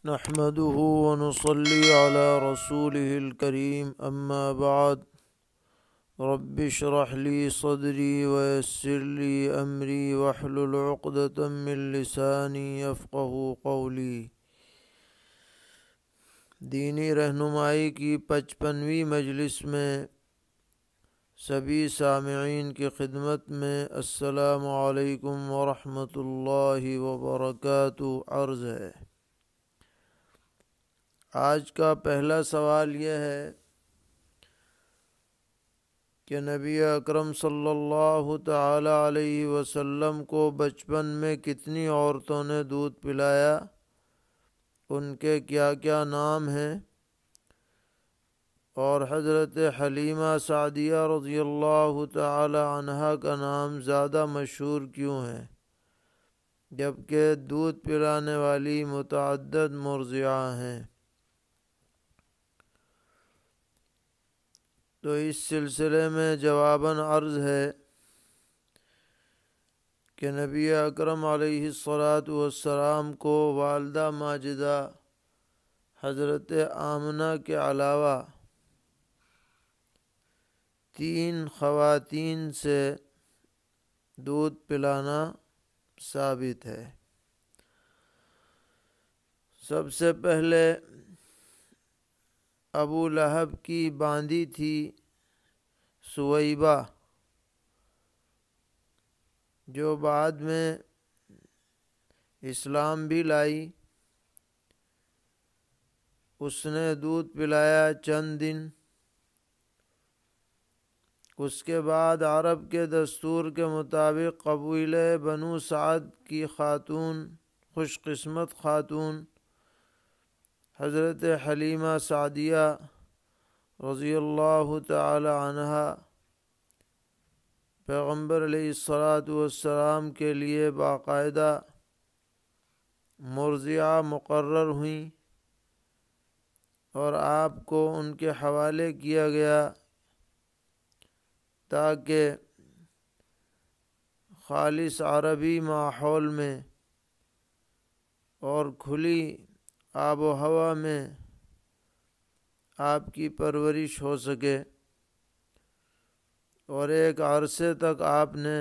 نحمده ونصلي على رسوله الكريم أما بعد رب اشرح لي صدري ويسر لي أمري واحلل عقدة من لساني يفقهوا قولي۔ دینی رہنمائی کی 55ویں مجلس میں سبھی سامعین کی خدمت میں السلام علیکم ورحمۃ اللہ وبرکاتہ عرض ہے۔ آج کا پہلا سوال یہ ہے کہ نبی اکرم صلی اللہ تعالی علیہ وسلم کو بچپن میں کتنی عورتوں نے دودھ پلایا، ان کے کیا کیا نام ہیں، اور حضرت حلیمہ سعدیہ رضی اللہ تعالی عنہا کا نام زیادہ مشہور کیوں ہے جبکہ دودھ پلانے والی متعدد مرضعہ ہیں؟ تو اس سلسلے میں جواباً عرض ہے کہ نبی اکرم علیہ الصلاۃ کو والدہ ماجدہ حضرت آمنہ کے علاوہ 3 خواتین سے دودھ پلانا ثابت ہے۔ سب سے پہلے ابو لہب کی باندی تھی سویبہ، جو بعد میں اسلام بھی لائی۔ اس نے دودھ پلایا چند دن، اس کے بعد عرب کے دستور کے مطابق قبیلہ بنو سعد کی خاتون، خوش قسمت خاتون حضرت حلیمہ سعدیہ رضی اللہ تعالی عنہا پیغمبر علیہ السلام کے لیے باقاعدہ مرضعہ مقرر ہوئیں اور آپ کو ان کے حوالے کیا گیا تاکہ خالص عربی ماحول میں اور کھلی آب و ہوا میں آپ کی پرورش ہو سکے، اور ایک عرصے تک آپ نے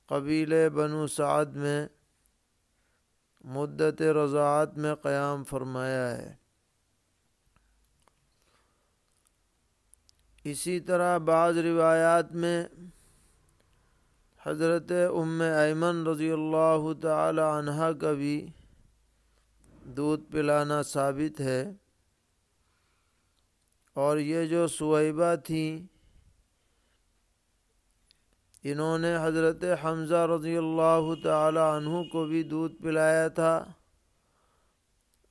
قبیلہ بنو سعد میں مدت رضاعت میں قیام فرمایا ہے۔ اسی طرح بعض روایات میں حضرت ام ایمن رضی اللہ تعالی عنہا کا بھی دودھ پلانا ثابت ہے، اور یہ جو سویبہ تھیں انہوں نے حضرت حمزہ رضی اللہ تعالی عنہ کو بھی دودھ پلایا تھا،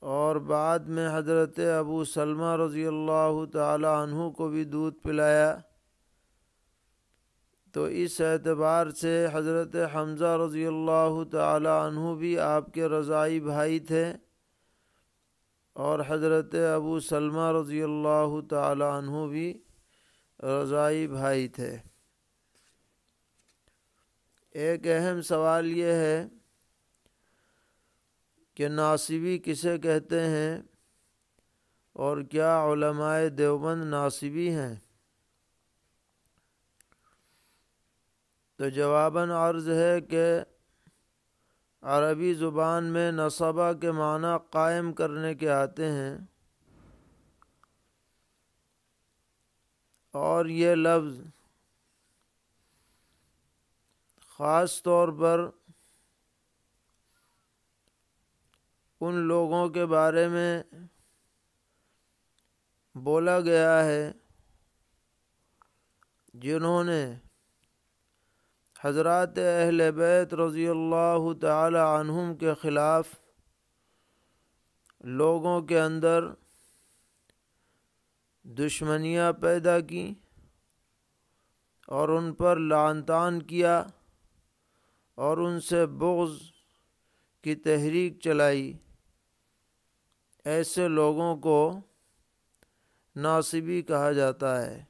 اور بعد میں حضرت ابو سلمہ رضی اللہ تعالی عنہ کو بھی دودھ پلایا۔ تو اس اعتبار سے حضرت حمزہ رضی اللہ تعالی عنہ بھی آپ کے رضاعی بھائی تھے، اور حضرت ابو سلمہ رضی اللہ تعالی عنہ بھی رضاعی بھائی تھے۔ ایک اہم سوال یہ ہے کہ ناصبی کسے کہتے ہیں، اور کیا علماء دیوبند ناصبی ہیں؟ تو جواباً عرض ہے کہ عربی زبان میں نصبہ کے معنی قائم کرنے کے آتے ہیں، اور یہ لفظ خاص طور پر ان لوگوں کے بارے میں بولا گیا ہے جنہوں نے حضرات اہل بیت رضی اللہ تعالی عنہم کے خلاف لوگوں کے اندر دشمنیاں پیدا کی اور ان پر لعن طعن کیا اور ان سے بغض کی تحریک چلائی۔ ایسے لوگوں کو ناصبی کہا جاتا ہے۔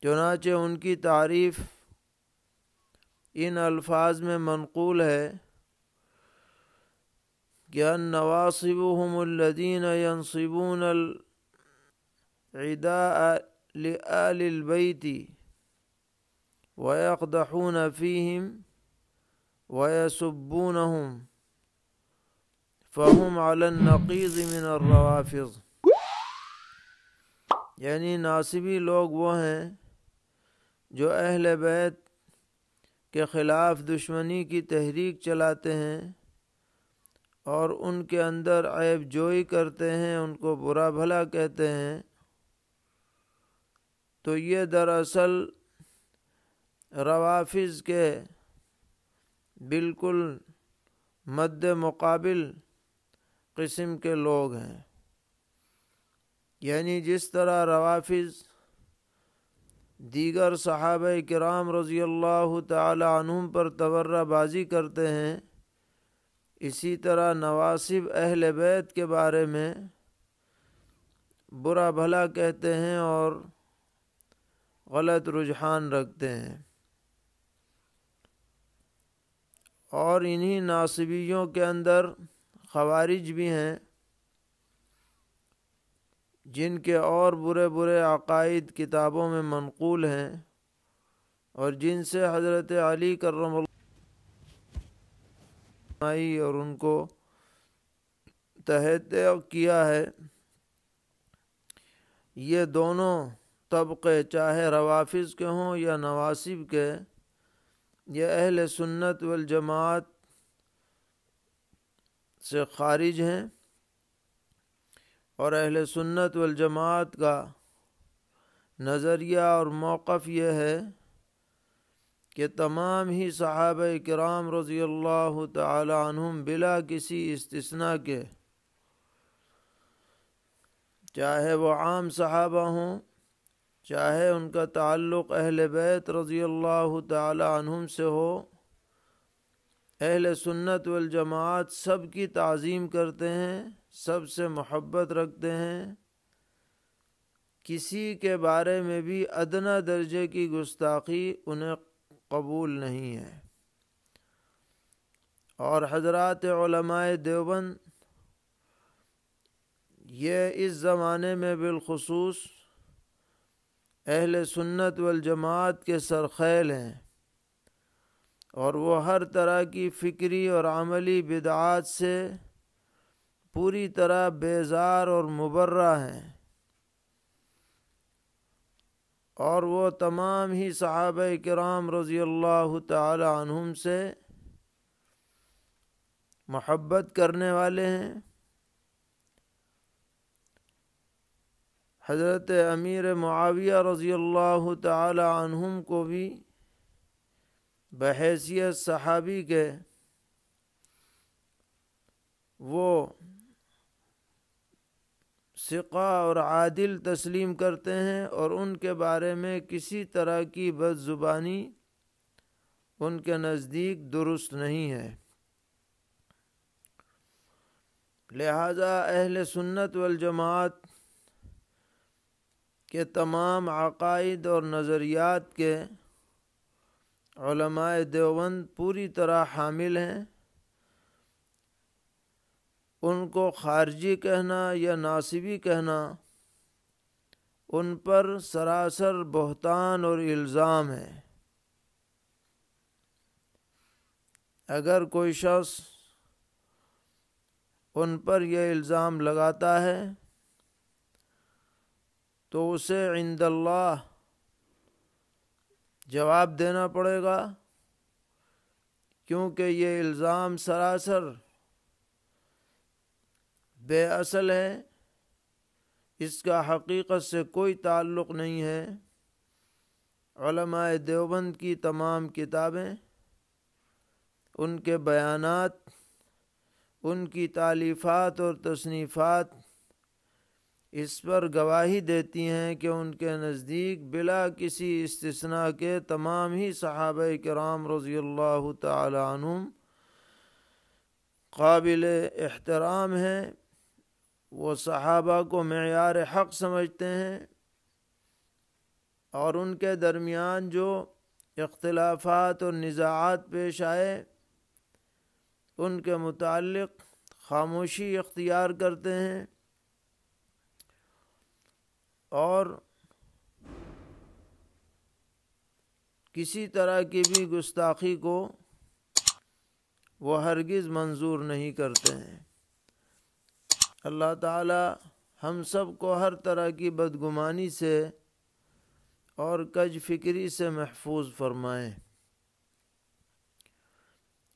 چنانچہ ان کی تعریف ان الفاظ میں منقول ہے کہ النواصب هم الذين ينصبون العداء لآل البيت ويقدحون فيهم ويسبونهم فهم على النقيض من الروافض. یعنی ناصبی لوگ وہ ہیں جو اہل بیت کے خلاف دشمنی کی تحریک چلاتے ہیں اور ان کے اندر عیب جوئی کرتے ہیں، ان کو برا بھلا کہتے ہیں. تو یہ دراصل روافض کے بالکل مد مقابل قسم کے لوگ ہیں. یعنی جس طرح روافض دیگر صحابہ کرام رضی اللہ تعالی عنہم پر تبرہ بازی کرتے ہیں، اسی طرح نواصب اہل بیت کے بارے میں برا بھلا کہتے ہیں اور غلط رجحان رکھتے ہیں. اور انہی ناصبیوں کے اندر خوارج بھی ہیں جن کے اور برے برے عقائد کتابوں میں منقول ہیں اور جن سے حضرت علی کرم اللہ اور ان کو تحت کیا ہے. یہ دونوں طبقے چاہے روافض کے ہوں یا نواصب کے، یہ اہل سنت والجماعت سے خارج ہیں. اور اہل سنت والجماعت کا نظریہ اور موقف یہ ہے کہ تمام ہی صحابہ کرام رضی اللہ تعالی عنہم بلا کسی استثناء کے، چاہے وہ عام صحابہ ہوں، چاہے ان کا تعلق اہل بیت رضی اللہ تعالی عنہم سے ہو، اہل سنت والجماعت سب کی تعظیم کرتے ہیں، سب سے محبت رکھتے ہیں. کسی کے بارے میں بھی ادنیٰ درجے کی گستاخی انہیں قبول نہیں ہے. اور حضرات علماء دیوبند یہ اس زمانے میں بالخصوص اہل سنت والجماعت کے سرخیل ہیں، اور وہ ہر طرح کی فکری اور عملی بدعات سے پوری طرح بیزار اور مبرہ ہیں. اور وہ تمام ہی صحابہ کرام رضی اللہ تعالی عنہم سے محبت کرنے والے ہیں. حضرت امیر معاویہ رضی اللہ تعالی عنہم کو بھی بحیثیت صحابی کے وہ ثقہ اور عادل تسلیم کرتے ہیں، اور ان کے بارے میں کسی طرح کی بد زبانی ان کے نزدیک درست نہیں ہے. لہذا اہل سنت والجماعت کے تمام عقائد اور نظریات کے علماء دیوبند پوری طرح حامل ہیں. ان کو خارجی کہنا یا ناصبی کہنا ان پر سراسر بہتان اور الزام ہے. اگر کوئی شخص ان پر یہ الزام لگاتا ہے تو اسے عند اللہ جواب دینا پڑے گا، کیونکہ یہ الزام سراسر بے اصل ہے، اس کا حقیقت سے کوئی تعلق نہیں ہے. علماء دیوبند کی تمام کتابیں، ان کے بیانات، ان کی تالیفات اور تصنیفات اس پر گواہی دیتی ہیں کہ ان کے نزدیک بلا کسی استثناء کے تمام ہی صحابہ کرام رضی اللہ تعالی عنہم قابل احترام ہیں. وہ صحابہ کو معیار حق سمجھتے ہیں، اور ان کے درمیان جو اختلافات اور نزاعات پیش آئے ان کے متعلق خاموشی اختیار کرتے ہیں اور کسی طرح کی بھی گستاخی کو وہ ہرگز منظور نہیں کرتے ہیں۔ اللہ تعالی ہم سب کو ہر طرح کی بدگمانی سے اور کج فکری سے محفوظ فرمائیں۔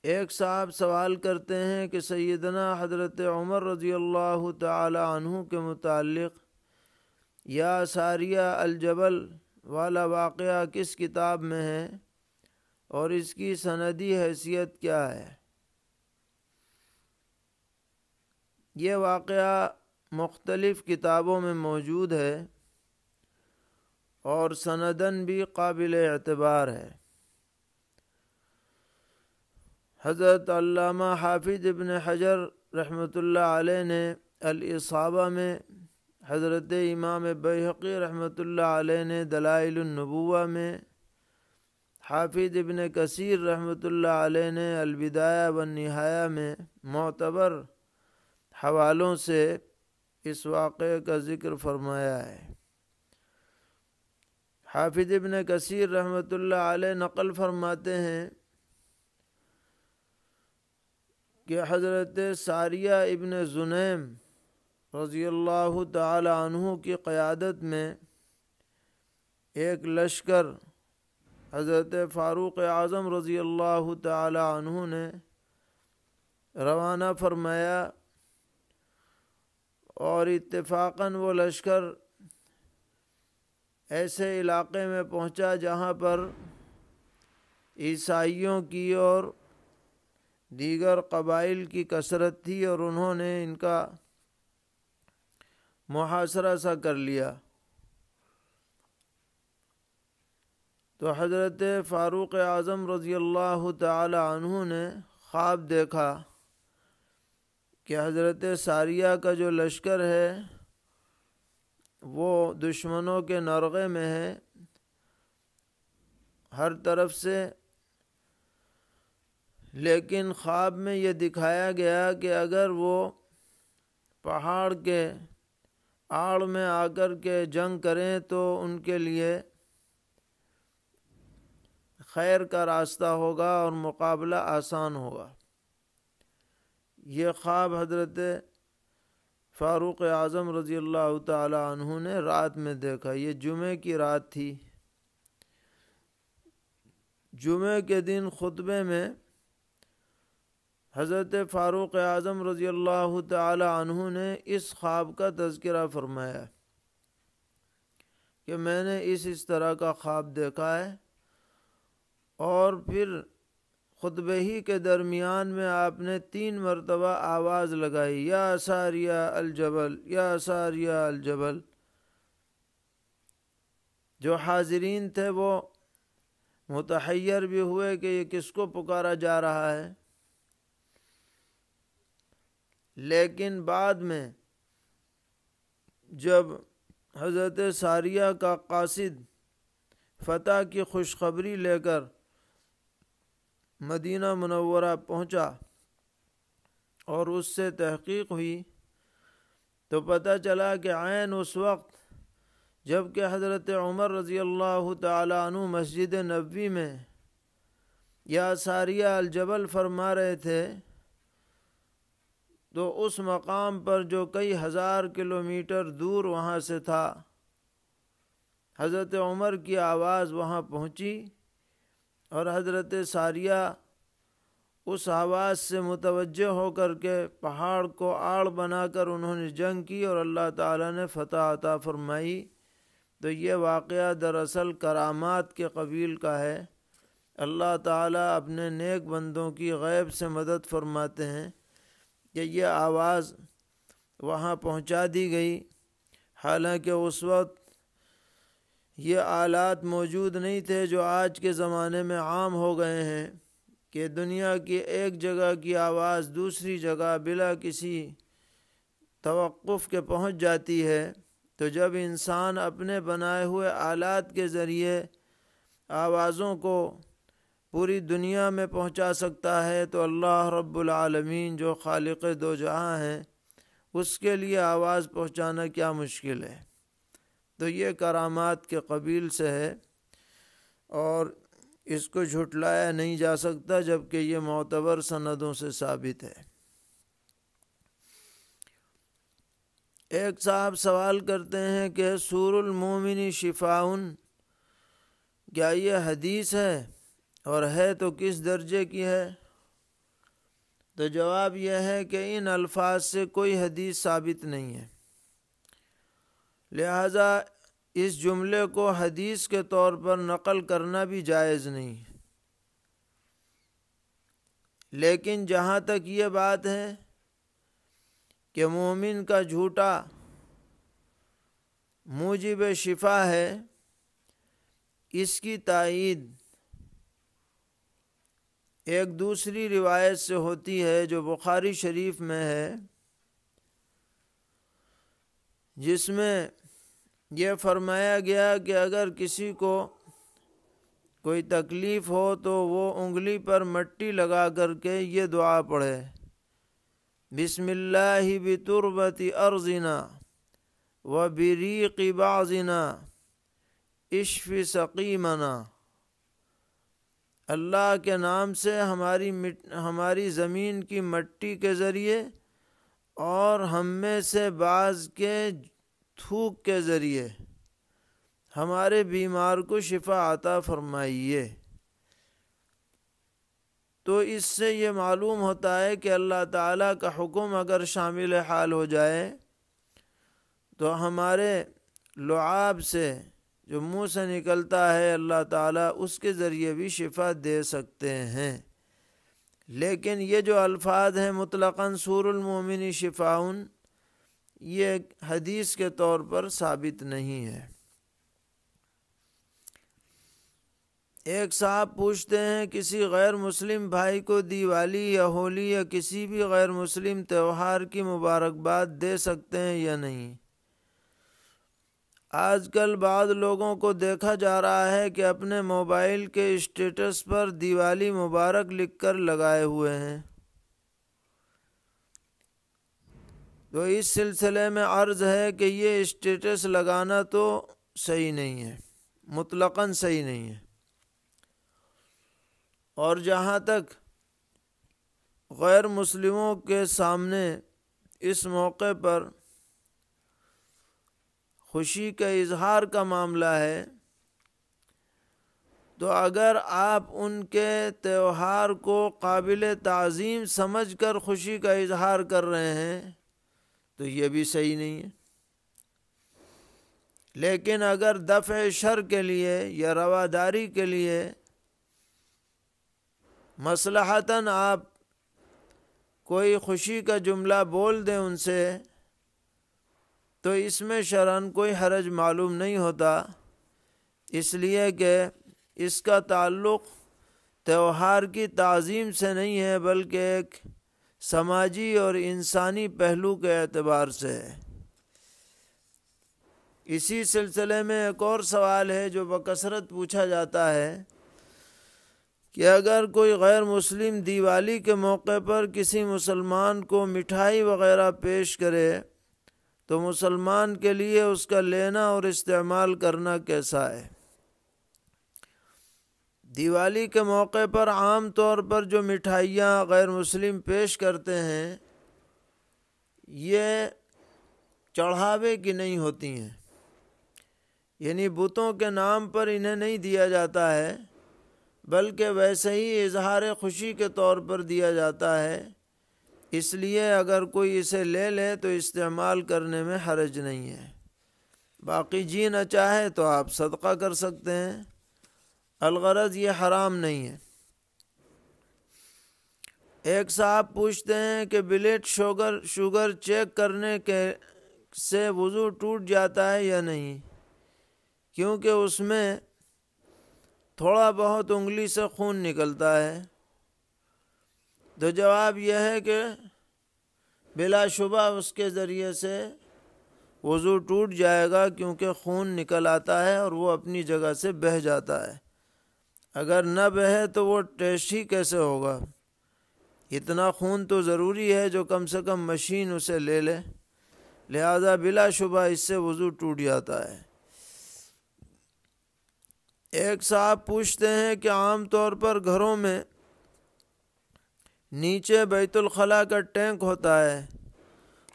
ایک صاحب سوال کرتے ہیں کہ سیدنا حضرت عمر رضی اللہ تعالی عنہ کے متعلق یا ساریہ الجبل والا واقعہ کس کتاب میں ہے اور اس کی سندی حیثیت کیا ہے؟ یہ واقعہ مختلف کتابوں میں موجود ہے اور سنداً بھی قابل اعتبار ہے۔ حضرت علامہ حافظ ابن حجر رحمۃ اللہ علیہ نے الاصابہ میں، حضرت امام بیہقی رحمۃ اللہ علیہ نے دلائل النبوہ میں، حافظ ابن کثیر رحمۃ اللہ علیہ نے البدایہ والنہایہ میں معتبر حوالوں سے اس واقعے کا ذکر فرمایا ہے۔ حافظ ابن کثیر رحمۃ اللہ علیہ نقل فرماتے ہیں کہ حضرت ساریہ ابن زنیم رضی اللہ تعالی عنہ کی قیادت میں ایک لشکر حضرت فاروق اعظم رضی اللہ تعالی عنہ نے روانہ فرمایا، اور اتفاقاً وہ لشکر ایسے علاقے میں پہنچا جہاں پر عیسائیوں کی اور دیگر قبائل کی کثرت تھی، اور انہوں نے ان کا محاصرہ سا کر لیا۔ تو حضرت فاروق اعظم رضی اللہ تعالی عنہ نے خواب دیکھا کہ حضرت ساریہ کا جو لشکر ہے وہ دشمنوں کے نرغے میں ہے، ہر طرف سے، لیکن خواب میں یہ دکھایا گیا کہ اگر وہ پہاڑ کے آڑ میں آ کر کے جنگ کریں تو ان کے لیے خیر کا راستہ ہوگا اور مقابلہ آسان ہوگا۔ یہ خواب حضرت فاروق اعظم رضی اللہ تعالی عنہ نے رات میں دیکھا۔ یہ جمعے کی رات تھی۔ جمعے کے دن خطبے میں حضرت فاروق اعظم رضی اللہ تعالی عنہ نے اس خواب کا تذکرہ فرمایا کہ میں نے اس طرح کا خواب دیکھا ہے، اور پھر خطبے ہی کے درمیان میں آپ نے 3 مرتبہ آواز لگائی، یا ساریہ الجبل، یا ساریہ الجبل۔ جو حاضرین تھے وہ متحیر بھی ہوئے کہ یہ کس کو پکارا جا رہا ہے، لیکن بعد میں جب حضرت ساریہ کا قاصد فتح کی خوشخبری لے کر مدینہ منورہ پہنچا اور اس سے تحقیق ہوئی تو پتہ چلا کہ عین اس وقت جب کہ حضرت عمر رضی اللہ تعالی عنہ مسجد نبوی میں یا ساریہ الجبل فرما رہے تھے، تو اس مقام پر جو کئی ہزار کلومیٹر دور وہاں سے تھا، حضرت عمر کی آواز وہاں پہنچی، اور حضرت ساریہ اس آواز سے متوجہ ہو کر کے پہاڑ کو آڑ بنا کر انہوں نے جنگ کی اور اللہ تعالیٰ نے فتح عطا فرمائی۔ تو یہ واقعہ دراصل کرامات کے قبیل کا ہے۔ اللہ تعالیٰ اپنے نیک بندوں کی غیب سے مدد فرماتے ہیں کہ یہ آواز وہاں پہنچا دی گئی، حالانکہ اس وقت یہ آلات موجود نہیں تھے جو آج کے زمانے میں عام ہو گئے ہیں کہ دنیا کی ایک جگہ کی آواز دوسری جگہ بلا کسی توقف کے پہنچ جاتی ہے۔ تو جب انسان اپنے بنائے ہوئے آلات کے ذریعے آوازوں کو پوری دنیا میں پہنچا سکتا ہے تو اللہ رب العالمین جو خالق دو جہاں ہیں اس کے لیے آواز پہنچانا کیا مشکل ہے؟ تو یہ کرامات کے قبیل سے ہے اور اس کو جھٹلایا نہیں جا سکتا، جبکہ یہ معتبر سندوں سے ثابت ہے۔ ایک صاحب سوال کرتے ہیں کہ سور المومن شفاؤن، کیا یہ حدیث ہے اور ہے تو کس درجے کی ہے؟ تو جواب یہ ہے کہ ان الفاظ سے کوئی حدیث ثابت نہیں ہے، لہذا اس جملے کو حدیث کے طور پر نقل کرنا بھی جائز نہیں۔ لیکن جہاں تک یہ بات ہے کہ مومن کا جھوٹا موجب شفا ہے، اس کی تائید ایک دوسری روایت سے ہوتی ہے جو بخاری شریف میں ہے، جس میں یہ فرمایا گیا کہ اگر کسی کو کوئی تکلیف ہو تو وہ انگلی پر مٹی لگا کر کے یہ دعا پڑھے، بسم اللہ بتربت ارضنا وبریق بعضنا اشف سقیمنا، اللہ کے نام سے ہماری زمین کی مٹی کے ذریعے اور ہم میں سے بعض کے تھوک کے ذریعے ہمارے بیمار کو شفا عطا فرمائیے۔ تو اس سے یہ معلوم ہوتا ہے کہ اللہ تعالیٰ کا حکم اگر شامل حال ہو جائے تو ہمارے لعاب سے جو منہ سے نکلتا ہے اللہ تعالیٰ اس کے ذریعے بھی شفا دے سکتے ہیں۔ لیکن یہ جو الفاظ ہیں مطلقاً سور المومن شفاؤن، یہ حدیث کے طور پر ثابت نہیں ہے۔ ایک صاحب پوچھتے ہیں کسی غیر مسلم بھائی کو دیوالی یا ہولی یا کسی بھی غیر مسلم تہوار کی مبارکباد دے سکتے ہیں یا نہیں؟ آج کل بعض لوگوں کو دیکھا جا رہا ہے کہ اپنے موبائل کے اسٹیٹس پر دیوالی مبارک لکھ کر لگائے ہوئے ہیں۔ تو اس سلسلے میں عرض ہے کہ یہ اسٹیٹس لگانا تو صحیح نہیں ہے، مطلقاً صحیح نہیں ہے۔ اور جہاں تک غیر مسلموں کے سامنے اس موقع پر خوشی کا اظہار کا معاملہ ہے، تو اگر آپ ان کے تہوار کو قابل تعظیم سمجھ کر خوشی کا اظہار کر رہے ہیں تو یہ بھی صحیح نہیں ہے۔ لیکن اگر دفع شر کے لیے یا رواداری کے لیے مصلحتاً آپ کوئی خوشی کا جملہ بول دیں ان سے، تو اس میں شرعاً کوئی حرج معلوم نہیں ہوتا، اس لیے کہ اس کا تعلق تہوار کی تعظیم سے نہیں ہے بلکہ ایک سماجی اور انسانی پہلو کے اعتبار سے ہے۔ اسی سلسلے میں ایک اور سوال ہے جو بکثرت پوچھا جاتا ہے کہ اگر کوئی غیر مسلم دیوالی کے موقع پر کسی مسلمان کو مٹھائی وغیرہ پیش کرے تو مسلمان کے لیے اس کا لینا اور استعمال کرنا کیسا ہے؟ دیوالی کے موقع پر عام طور پر جو مٹھائیاں غیر مسلم پیش کرتے ہیں یہ چڑھاوے کی نہیں ہوتی ہیں، یعنی بتوں کے نام پر انہیں نہیں دیا جاتا ہے بلکہ ویسے ہی اظہار خوشی کے طور پر دیا جاتا ہے۔ اس لیے اگر کوئی اسے لے لے تو استعمال کرنے میں حرج نہیں ہے، باقی جی نہ چاہے تو آپ صدقہ کر سکتے ہیں، الغرض یہ حرام نہیں ہے۔ ایک صاحب پوچھتے ہیں کہ بلڈ شوگر چیک کرنے سے وضو ٹوٹ جاتا ہے یا نہیں، کیونکہ اس میں تھوڑا بہت انگلی سے خون نکلتا ہے؟ تو جواب یہ ہے کہ بلا شبہ اس کے ذریعے سے وضو ٹوٹ جائے گا، کیونکہ خون نکل آتا ہے اور وہ اپنی جگہ سے بہہ جاتا ہے۔ اگر نہ بہے تو وہ ٹیسٹ ہی کیسے ہوگا؟ اتنا خون تو ضروری ہے جو کم سے کم مشین اسے لے لے، لہذا بلا شبہ اس سے وضو ٹوٹ جاتا ہے۔ ایک صاحب پوچھتے ہیں کہ عام طور پر گھروں میں نیچے بیت الخلاء کا ٹینک ہوتا ہے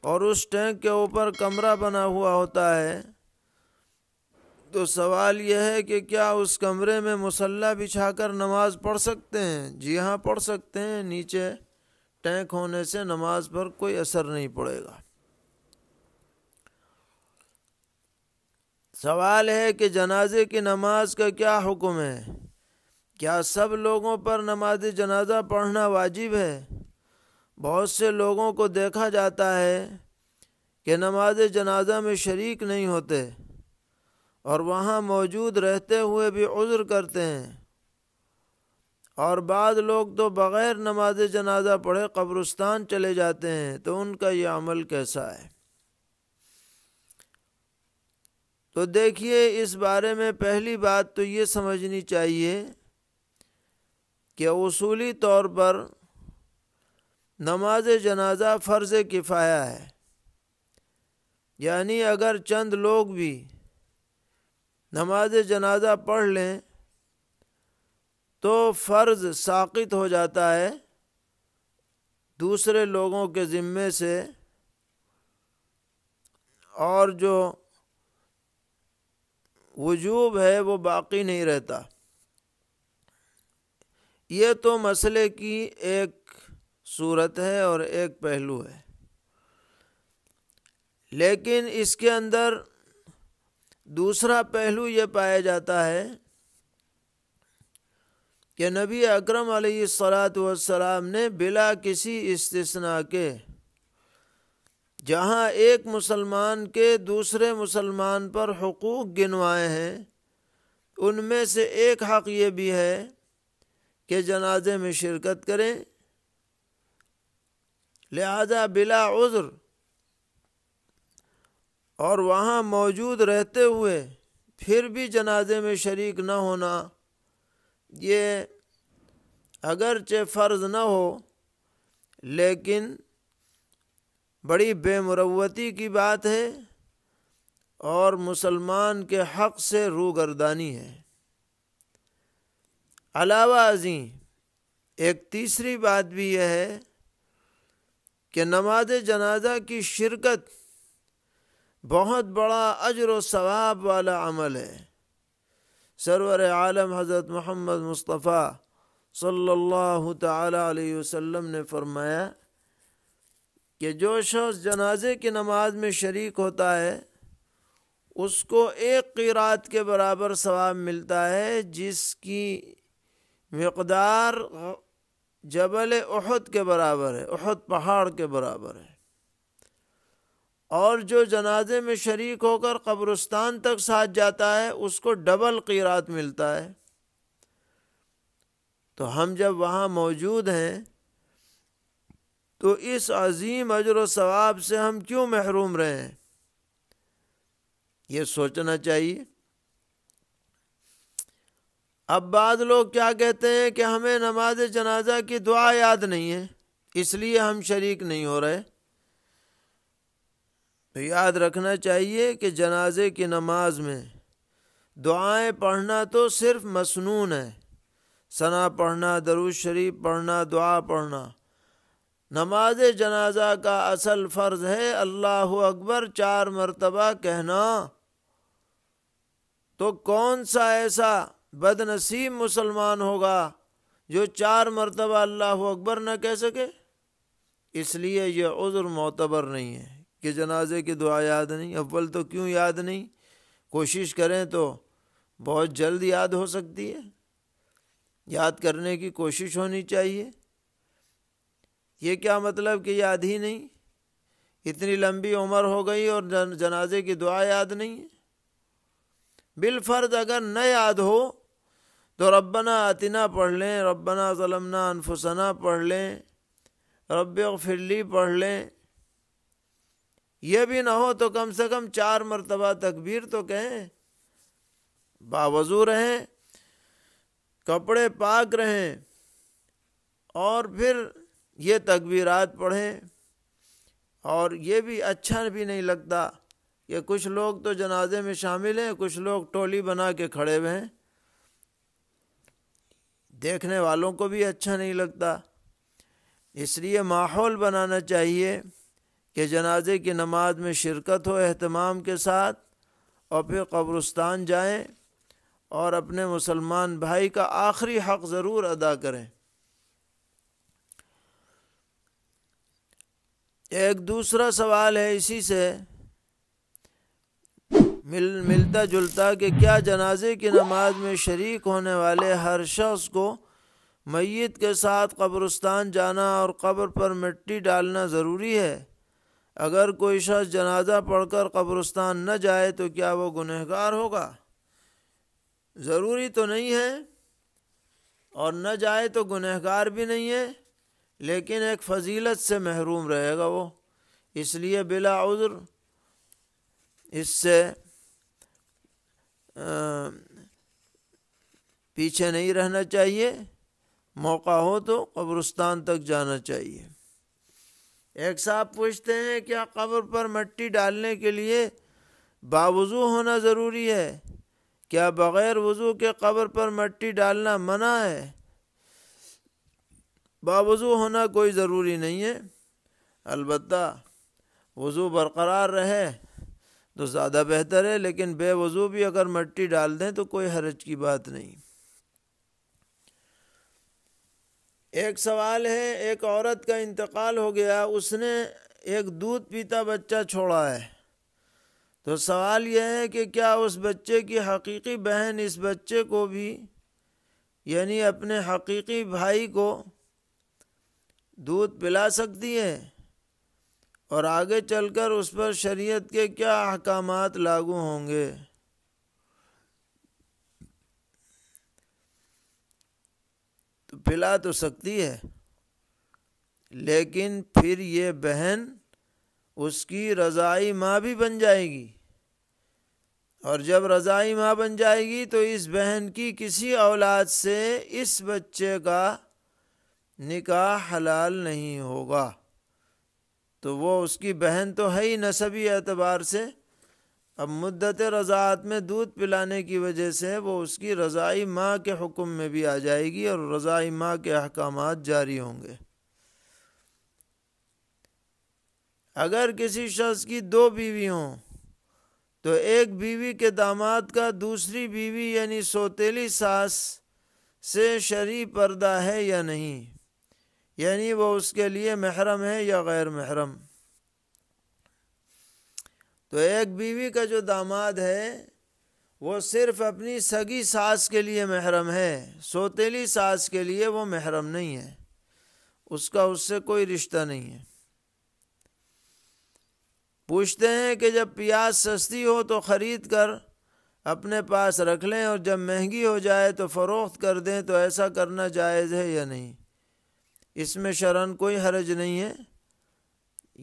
اور اس ٹینک کے اوپر کمرہ بنا ہوا ہوتا ہے، تو سوال یہ ہے کہ کیا اس کمرے میں مصلی بچھا کر نماز پڑھ سکتے ہیں؟ جی ہاں، پڑھ سکتے ہیں۔ نیچے ٹینک ہونے سے نماز پر کوئی اثر نہیں پڑے گا۔ سوال ہے کہ جنازے کی نماز کا کیا حکم ہے؟ کیا سب لوگوں پر نماز جنازہ پڑھنا واجب ہے؟ بہت سے لوگوں کو دیکھا جاتا ہے کہ نماز جنازہ میں شریک نہیں ہوتے اور وہاں موجود رہتے ہوئے بھی عذر کرتے ہیں، اور بعض لوگ تو بغیر نماز جنازہ پڑھے قبرستان چلے جاتے ہیں، تو ان کا یہ عمل کیسا ہے؟ تو دیکھیے، اس بارے میں پہلی بات تو یہ سمجھنی چاہیے کہ اصولی طور پر نماز جنازہ فرض کفایہ ہے، یعنی اگر چند لوگ بھی نماز جنازہ پڑھ لیں تو فرض ساقط ہو جاتا ہے دوسرے لوگوں کے ذمے سے، اور جو وجوب ہے وہ باقی نہیں رہتا۔ یہ تو مسئلے کی ایک صورت ہے اور ایک پہلو ہے، لیکن اس کے اندر دوسرا پہلو یہ پایا جاتا ہے کہ نبی اکرم علیہ الصلاۃ والسلام نے بلا کسی استثناء کے جہاں ایک مسلمان کے دوسرے مسلمان پر حقوق گنوائے ہیں، ان میں سے ایک حق یہ بھی ہے کہ جنازے میں شرکت کریں، لہذا بلا عذر اور وہاں موجود رہتے ہوئے پھر بھی جنازے میں شریک نہ ہونا، یہ اگرچہ فرض نہ ہو لیکن بڑی بے مروتی کی بات ہے اور مسلمان کے حق سے روگردانی ہے۔ علاوہ ازیں ایک تیسری بات بھی یہ ہے کہ نماز جنازہ کی شرکت بہت بڑا اجر و ثواب والا عمل ہے۔ سرور عالم حضرت محمد مصطفیٰ صلی اللہ تعالی علیہ وسلم نے فرمایا کہ جو شخص جنازے کی نماز میں شریک ہوتا ہے اس کو ایک قیرات کے برابر ثواب ملتا ہے، جس کی مقدار جبل احد کے برابر ہے، احد پہاڑ کے برابر ہے، اور جو جنازے میں شریک ہو کر قبرستان تک ساتھ جاتا ہے اس کو ڈبل قیرات ملتا ہے۔ تو ہم جب وہاں موجود ہیں تو اس عظیم اجر و ثواب سے ہم کیوں محروم رہیں؟ یہ سوچنا چاہیے۔ اب بعض لوگ کیا کہتے ہیں کہ ہمیں نماز جنازہ کی دعا یاد نہیں ہے اس لیے ہم شریک نہیں ہو رہے۔ تو یاد رکھنا چاہیے کہ جنازے کی نماز میں دعائیں پڑھنا تو صرف مسنون ہے، ثنا پڑھنا، درود شریف پڑھنا، دعا پڑھنا۔ نماز جنازہ کا اصل فرض ہے اللہ اکبر 4 مرتبہ کہنا۔ تو کون سا ایسا بد نصیب مسلمان ہوگا جو 4 مرتبہ اللہ اکبر نہ کہہ سکے؟ اس لیے یہ عذر معتبر نہیں ہے کہ جنازے کی دعا یاد نہیں۔ اول تو کیوں یاد نہیں؟ کوشش کریں تو بہت جلد یاد ہو سکتی ہے، یاد کرنے کی کوشش ہونی چاہیے۔ یہ کیا مطلب کہ یاد ہی نہیں؟ اتنی لمبی عمر ہو گئی اور جنازے کی دعا یاد نہیں ہے؟ بالفرض اگر نہ یاد ہو تو ربنا آتنا پڑھ لیں، ربنا ظلمنا انفسنا پڑھ لیں، رب اغفر لی پڑھ لیں۔ یہ بھی نہ ہو تو کم سے کم 4 مرتبہ تکبیر تو کہیں، باوضو رہیں، کپڑے پاک رہیں اور پھر یہ تکبیرات پڑھیں. اور یہ بھی اچھا بھی نہیں لگتا کہ کچھ لوگ تو جنازے میں شامل ہیں، کچھ لوگ ٹولی بنا کے کھڑے ہوئے ہیں، دیکھنے والوں کو بھی اچھا نہیں لگتا. اس لیے ماحول بنانا چاہیے کہ جنازے کی نماز میں شرکت ہو اہتمام کے ساتھ، اور پھر قبرستان جائیں اور اپنے مسلمان بھائی کا آخری حق ضرور ادا کریں. ایک دوسرا سوال ہے اسی سے ملتا جلتا کہ کیا جنازے کی نماز میں شریک ہونے والے ہر شخص کو میت کے ساتھ قبرستان جانا اور قبر پر مٹی ڈالنا ضروری ہے؟ اگر کوئی شخص جنازہ پڑھ کر قبرستان نہ جائے تو کیا وہ گنہگار ہوگا؟ ضروری تو نہیں ہے اور نہ جائے تو گنہگار بھی نہیں ہے، لیکن ایک فضیلت سے محروم رہے گا وہ. اس لیے بلا عذر اس سے پیچھے نہیں رہنا چاہیے، موقع ہو تو قبرستان تک جانا چاہیے. ایک صاحب پوچھتے ہیں کیا قبر پر مٹی ڈالنے کے لیے باوضو ہونا ضروری ہے؟ کیا بغیر وضو کے قبر پر مٹی ڈالنا منع ہے؟ باوضو ہونا کوئی ضروری نہیں ہے، البتہ وضو برقرار رہے تو زیادہ بہتر ہے، لیکن بے وضو بھی اگر مٹی ڈال دیں تو کوئی حرج کی بات نہیں. ایک سوال ہے، ایک عورت کا انتقال ہو گیا، اس نے ایک دودھ پیتا بچہ چھوڑا ہے، تو سوال یہ ہے کہ کیا اس بچے کی حقیقی بہن اس بچے کو بھی، یعنی اپنے حقیقی بھائی کو دودھ پلا سکتی ہے؟ اور آگے چل کر اس پر شریعت کے کیا احکامات لاگو ہوں گے؟ تو پلا تو سکتی ہے، لیکن پھر یہ بہن اس کی رضاعی ماں بھی بن جائے گی، اور جب رضاعی ماں بن جائے گی تو اس بہن کی کسی اولاد سے اس بچے کا نکاح حلال نہیں ہوگا. تو وہ اس کی بہن تو ہے ہی نسبی اعتبار سے، اب مدت رضاعت میں دودھ پلانے کی وجہ سے وہ اس کی رضاعی ماں کے حکم میں بھی آ جائے گی اور رضاعی ماں کے احکامات جاری ہوں گے. اگر کسی شخص کی 2 بیوی ہوں تو ایک بیوی کے داماد کا دوسری بیوی یعنی سوتیلی ساس سے شرعی پردہ ہے یا نہیں، یعنی وہ اس کے لیے محرم ہے یا غیر محرم؟ تو ایک بیوی کا جو داماد ہے وہ صرف اپنی سگی ساس کے لیے محرم ہے، سوتیلی ساس کے لیے وہ محرم نہیں ہے، اس کا اس سے کوئی رشتہ نہیں ہے. پوچھتے ہیں کہ جب پیاز سستی ہو تو خرید کر اپنے پاس رکھ لیں اور جب مہنگی ہو جائے تو فروخت کر دیں، تو ایسا کرنا جائز ہے یا نہیں؟ اس میں شرعاً کوئی حرج نہیں ہے،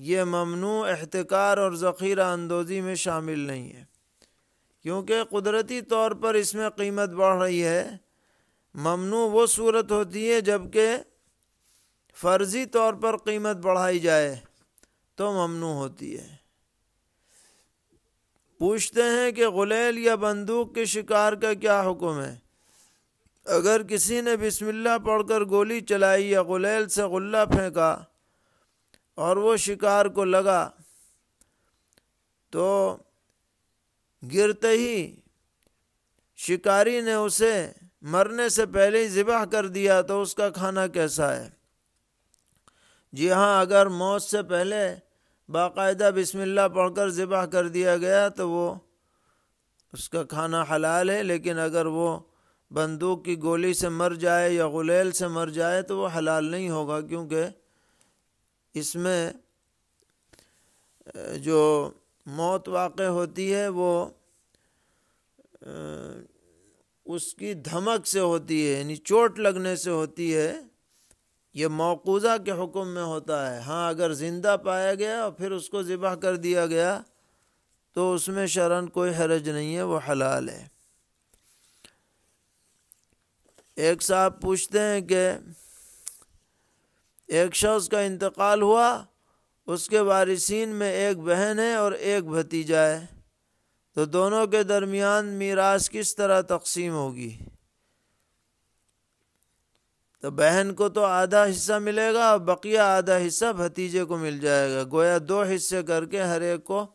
یہ ممنوع احتکار اور ذخیرہ اندوزی میں شامل نہیں ہے، کیونکہ قدرتی طور پر اس میں قیمت بڑھ رہی ہے. ممنوع وہ صورت ہوتی ہے جبکہ فرضی طور پر قیمت بڑھائی جائے تو ممنوع ہوتی ہے. پوچھتے ہیں کہ غلیل یا بندوق کے شکار کا کیا حکم ہے؟ اگر کسی نے بسم اللہ پڑھ کر گولی چلائی یا غلیل سے غلہ پھینکا اور وہ شکار کو لگا تو گرتے ہی شکاری نے اسے مرنے سے پہلے ہی ذبح کر دیا تو اس کا کھانا کیسا ہے؟ جی ہاں، اگر موت سے پہلے باقاعدہ بسم اللہ پڑھ کر ذبح کر دیا گیا تو وہ اس کا کھانا حلال ہے، لیکن اگر وہ بندوق کی گولی سے مر جائے یا غلیل سے مر جائے تو وہ حلال نہیں ہوگا، کیونکہ اس میں جو موت واقع ہوتی ہے وہ اس کی دھمک سے ہوتی ہے، یعنی چوٹ لگنے سے ہوتی ہے، یہ موقوذہ کے حکم میں ہوتا ہے. ہاں اگر زندہ پایا گیا اور پھر اس کو ذبح کر دیا گیا تو اس میں شرعاً کوئی حرج نہیں ہے، وہ حلال ہے. ایک صاحب پوچھتے ہیں کہ ایک شخص کا انتقال ہوا، اس کے وارثین میں ایک بہن ہے اور ایک بھتیجا ہے، تو دونوں کے درمیان میراث کس طرح تقسیم ہوگی؟ تو بہن کو تو آدھا حصہ ملے گا اور بقیہ آدھا حصہ بھتیجے کو مل جائے گا، گویا 2 حصے کر کے ہر ایک کو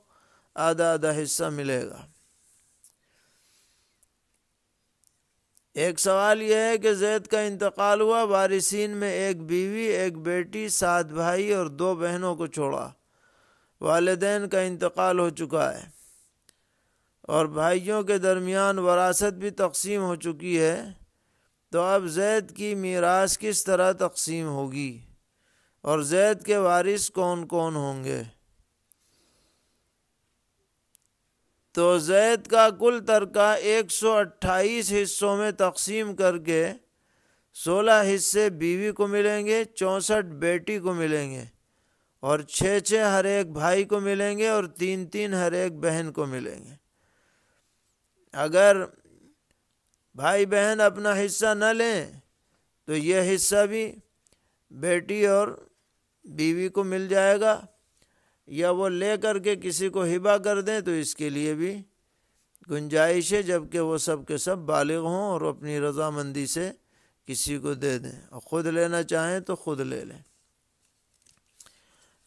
آدھا آدھا حصہ ملے گا۔ ایک سوال یہ ہے کہ زید کا انتقال ہوا، وارثین میں ایک بیوی، ایک بیٹی، 7 بھائی اور 2 بہنوں کو چھوڑا، والدین کا انتقال ہو چکا ہے اور بھائیوں کے درمیان وراثت بھی تقسیم ہو چکی ہے، تو اب زید کی میراث کس طرح تقسیم ہوگی اور زید کے وارث کون کون ہوں گے؟ تو زید کا کل ترکہ 128 حصوں میں تقسیم کر کے 16 حصے بیوی کو ملیں گے، 64 بیٹی کو ملیں گے اور 6 ہر ایک بھائی کو ملیں گے اور 3 ہر ایک بہن کو ملیں گے۔ اگر بھائی بہن اپنا حصہ نہ لیں تو یہ حصہ بھی بیٹی اور بیوی کو مل جائے گا، یا وہ لے کر کے کسی کو ہبہ کر دیں تو اس کے لیے بھی گنجائش ہے، جبکہ وہ سب کے سب بالغ ہوں اور اپنی رضامندی سے کسی کو دے دیں، اور خود لینا چاہیں تو خود لے لیں۔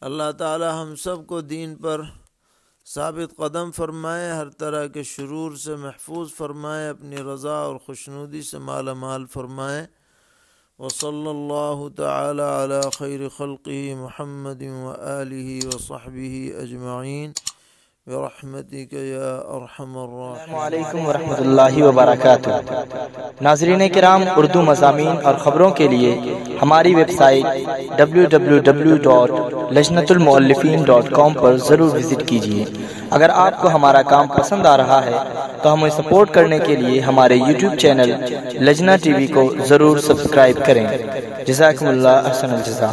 اللہ تعالی ہم سب کو دین پر ثابت قدم فرمائے، ہر طرح کے شرور سے محفوظ فرمائے، اپنی رضا اور خوشنودی سے مالا مال فرمائے۔ وصلی اللہ تعالی علی خیر خلقہ محمد وآلہ وصحبہ اجمعین برحمتک یا ارحم الراحمین۔ السلام علیکم ورحمۃ اللہ وبرکاتہ۔ ناظرین کرام، اردو مضامین اور خبروں کے لیے ہماری ویب سائٹ www.lajnatulmuallifin.com پر ضرور وزٹ کیجیے۔ اگر آپ کو ہمارا کام پسند آ رہا ہے تو ہمیں سپورٹ کرنے کے لیے ہمارے YouTube channel Lajna T V کو ضرور سبسکرائب کریں۔ جزاکم اللہ احسن الجزا۔